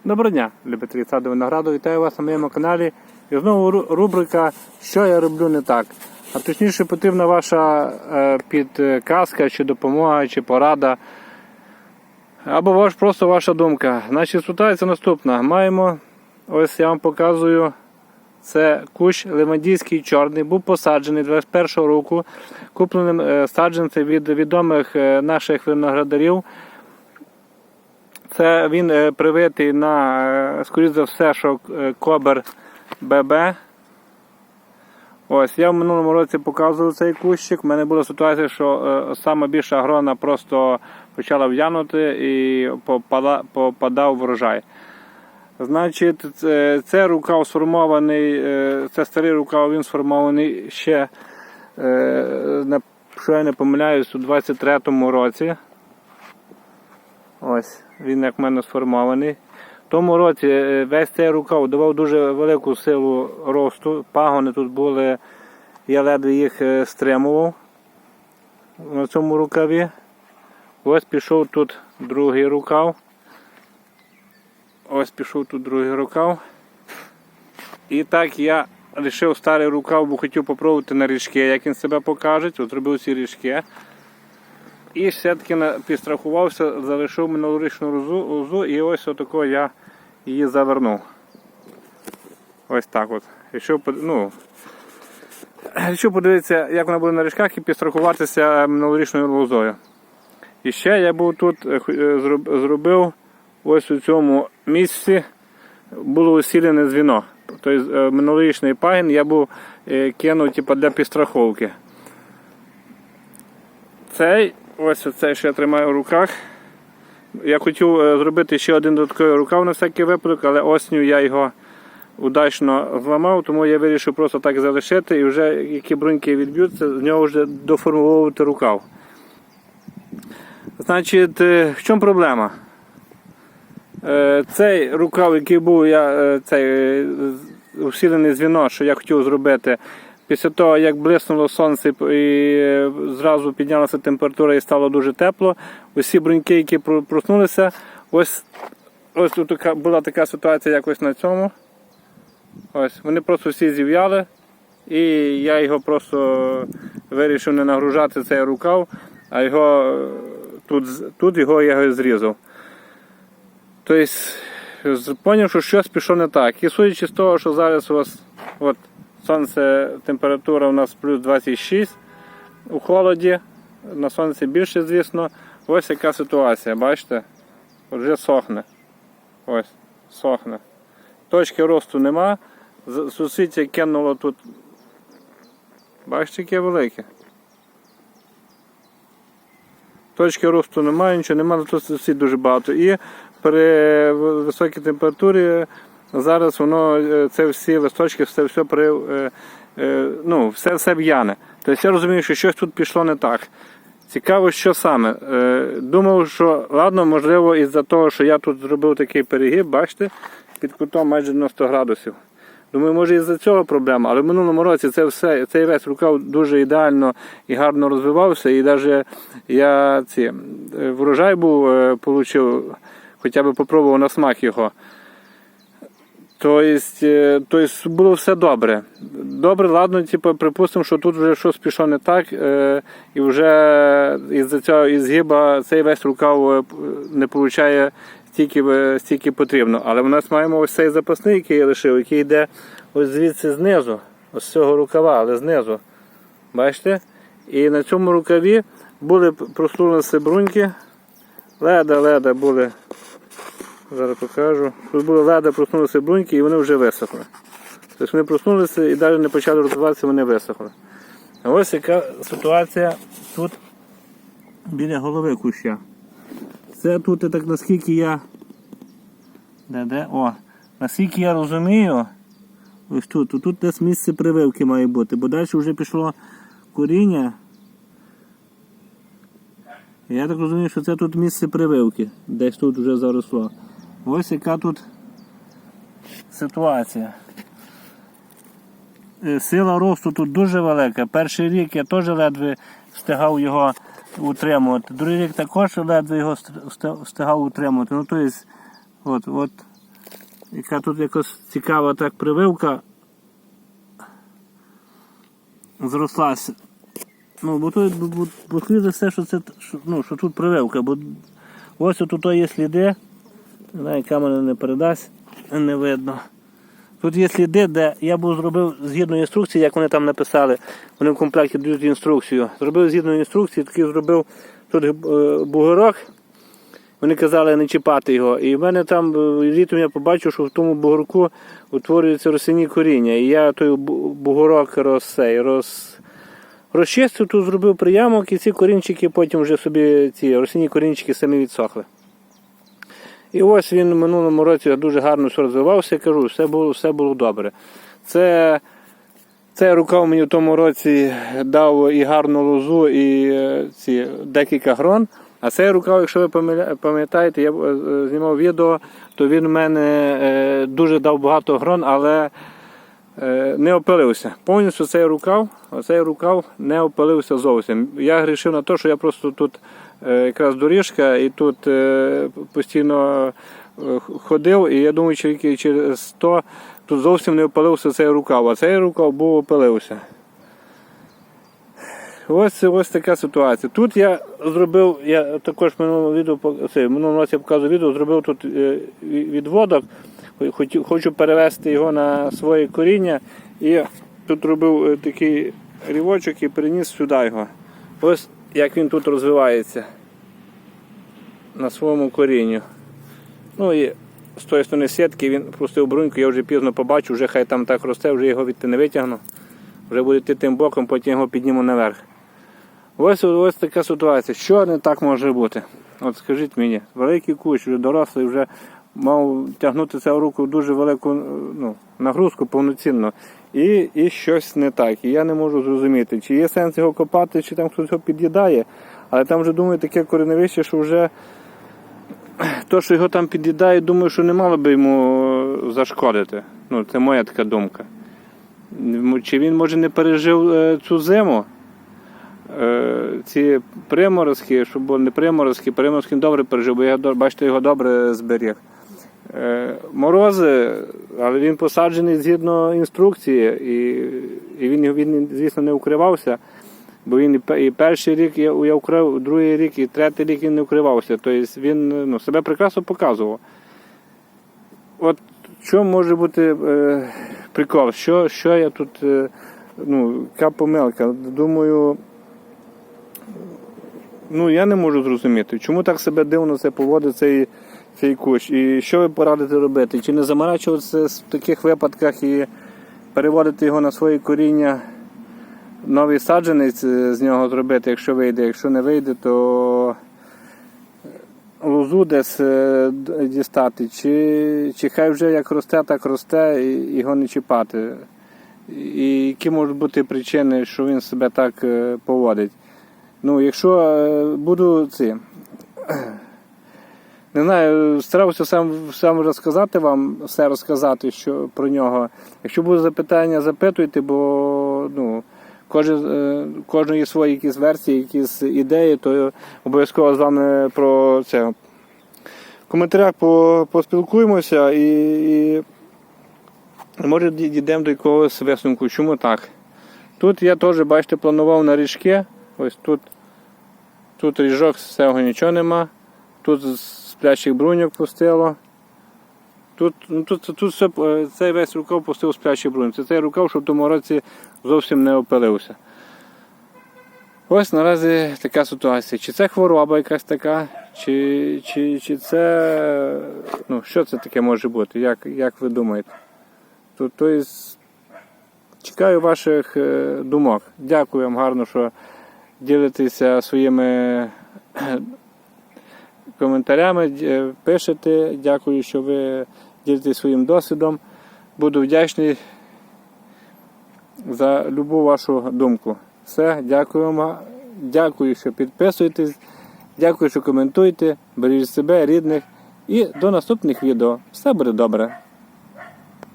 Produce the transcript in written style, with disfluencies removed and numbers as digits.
Доброго дня, любителі саду винограду, вітаю вас на моєму каналі. І знову рубрика «Що я роблю не так?». А точніше потрібна ваша підказка, чи допомога, чи порада, або просто ваша думка. Значить, ситуація наступна. Маємо, ось я вам показую, це кущ левандійський чорний, був посаджений 21-го року, купленим саджанцем від відомих наших виноградарів. Це він привитий на, скоріш за все, що Кобер ББ. Ось, я в минулому році показував цей кущик. У мене була ситуація, що сама більша грона просто почала в'янути і попадав врожай. Значить, це рукав сформований, це старий рукав, він сформований ще, що я не помиляюсь, у 23-му році. Ось, він як в мене сформований. В тому році весь цей рукав давав дуже велику силу росту. Пагони тут були, я ледве їх стримував на цьому рукаві. Ось пішов тут другий рукав. Ось пішов тут другий рукав. І так я лишив старий рукав, бо хотів попробувати на ріжки, як він себе покаже. От зробив ці ріжки. І все-таки підстрахувався, залишив минулорічну лозу і ось отако я її завернув. Ось так от. Якщо подивитися, як вона буде на ріжках, і підстрахуватися минулорічною лозою. І ще я був тут, зробив ось у цьому місці, було усілене дзвіно. Тобто минулорічний пагін я був кинув для підстраховки. Ось цей, що я тримаю в руках. Я хотів зробити ще один додатковий рукав на всякий випадок, але осінню я його удачно зламав, тому я вирішив просто так залишити і вже які бруньки відб'ються, з нього вже доформовувати рукав. Значить, в чому проблема? Цей рукав, який був, цей усилений дзвіно, що я хотів зробити, після того, як блиснуло сонце і зразу піднялася температура і стало дуже тепло, усі бруньки, які проснулися, ось тут була така ситуація якось на цьому. Ось, вони просто всі зів'яли, і я його просто вирішив не нагружати цей рукав, а його тут я зрізав. Тобто, зрозумів, що щось пішло не так. І судячи з того, що зараз у вас сонце, температура у нас плюс 26 у холоді, на сонці більше, звісно. Ось яка ситуація, бачите? Вже сохне. Ось, сохне. Точки росту нема. Суцвіття кинуло тут. Бачите, яке велике. Точки росту немає, нічого немає, тут суцвіт дуже багато. І при високій температурі зараз воно, це всі листочки, все в'яне. Тобто я розумію, що щось тут пішло не так. Цікаво, що саме. Думав, що, ладно, можливо, із-за того, що я тут зробив такий перегиб, бачите, під кутом майже 90 градусів. Думаю, може із-за цього проблема, але в минулому році цей весь рукав дуже ідеально і гарно розвивався, і навіть я врожай отримав, хоча б попробував на смак його. Тобто було все добре. Добре, ладно, припустимо, що тут вже щось пішло не так, і вже із-за цього ізгиба цей весь рукав не отримує стільки потрібно. Але в нас маємо ось цей запасний, який я лишив, який йде ось звідси знизу, ось з цього рукава, але знизу. Бачите? І на цьому рукаві просунулися бруньки, леда були. Зараз покажу. Тут були ледве проснулися бруньки і вони вже висохли. Тобто вони проснулися і навіть не почали розвиватися, вони висохли. А ось яка ситуація тут біля голови куща. Це тут, так наскільки я... Наскільки я розумію, ось тут десь місце прививки має бути, бо далі вже пішло коріння. Я так розумію, що це тут місце прививки, десь тут вже заросло. Ось яка тут ситуація. Сила росту тут дуже велика. Перший рік я теж ледве встигав його утримувати. Другий рік також ледве його встигав утримувати. Ну, тобто, яка тут якось цікава так прививка зрослася. Ну, бо тут скоріше все, що це, що тут прививка, бо ось тут є сліди, не знаю, камера не передасть, не видно. Тут є сліди, де я був зробив згідно інструкції, як вони там написали, вони в комплекті дають інструкцію. Зробив згідно інструкції, такий зробив тут бугорок, вони казали не чіпати його. І в мене там літом я побачив, що в тому бугорку утворюються рослинні коріння. І я той бугорок розчистив, тут зробив приямок, і ці корінчики потім вже собі, ці рослинні корінчики самі відсохли. І ось він в минулому році дуже гарно все розвивався, кажу, все було добре. Цей рукав мені в тому році дав і гарну лозу, і декілька грон. А цей рукав, якщо ви пам'ятаєте, я знімав відео, то він в мене дуже дав багато грон, але не опилився. Повністю цей рукав не опилився зовсім. Я грішив на те, що я просто тут якраз доріжка, і тут постійно ходив, і я думаю, тільки через то тут зовсім не опилився цей рукав, а цей рукав був опилився. Ось така ситуація. Тут я зробив, я також в минулому році я показував відео, зробив тут відводок, хочу перевести його на своє коріння, і тут робив такий рівочок і переніс сюди його. Ось як він тут розвивається на своєму корінню. Ну і з тої сторони сітки він пустив бруньку, я вже пізно побачив, вже хай там так росте, вже його відти не витягну. Вже буде йти тим боком, потім його підніму наверх. Ось така ситуація. Що не так може бути? От скажіть мені, великий кущ, вже дорослий, вже мав тягнути це в руку дуже велику нагрузку повноцінно. І щось не так. І я не можу зрозуміти, чи є сенс його копати, чи там хтось його під'їдає. Але там вже, думаю, таке кореневище, що вже то, що його там під'їдає, думаю, що не мало би йому зашкодити. Ну, це моя така думка. Чи він, може, не пережив цю зиму? Ці приморозки, щоб були не приморозки він добре пережив, бо я, бачите, його добре зберіг. Морози, але він посаджений згідно інструкції, і він, звісно, не укривався, бо він і перший рік я укрив, другий рік і третій рік він не укривався. Тобто він себе прекрасно показував. От що може бути прикол? Що я тут, яка помилка? Думаю, я не можу зрозуміти, чому так себе дивно це поводить цей кущ. І що ви порадите робити? Чи не заморачуватися в таких випадках і переводити його на своє коріння, новий саджанець з нього зробити, якщо вийде. Якщо не вийде, то лозу десь дістати. Чи хай вже як росте, так росте, і його не чіпати. І які можуть бути причини, що він себе так поводить. Якщо буду не знаю, старався сам розказати вам, все розказати про нього. Якщо будуть запитання, запитуйте, бо кожен є свої якісь версії, якісь ідеї, то обов'язково з вами про це. В коментарях поспілкуємося і може дійдемо до якогось висновку, чому так. Тут я теж, бачите, планував на ріжки, ось тут ріжок, з цього нічого нема, тут сплячих бруньок пустило. Тут все, цей весь рукав пустив сплячих бруньок. Це цей рукав, що в тому році зовсім не опилився. Ось наразі така ситуація. Чи це хвороба якась така, чи це, що це таке може бути, як ви думаєте? Тобто, чекаю ваших думок. Дякую вам гарно, що ділитеся своїми коментарями, пишете. Дякую, що ви ділитесь своїм досвідом. Буду вдячний за любу вашу думку. Все, дякую вам. Дякую, що підписуєтесь. Дякую, що коментуєте. Бережіть себе, рідних. І до наступних відео. Все буде добре.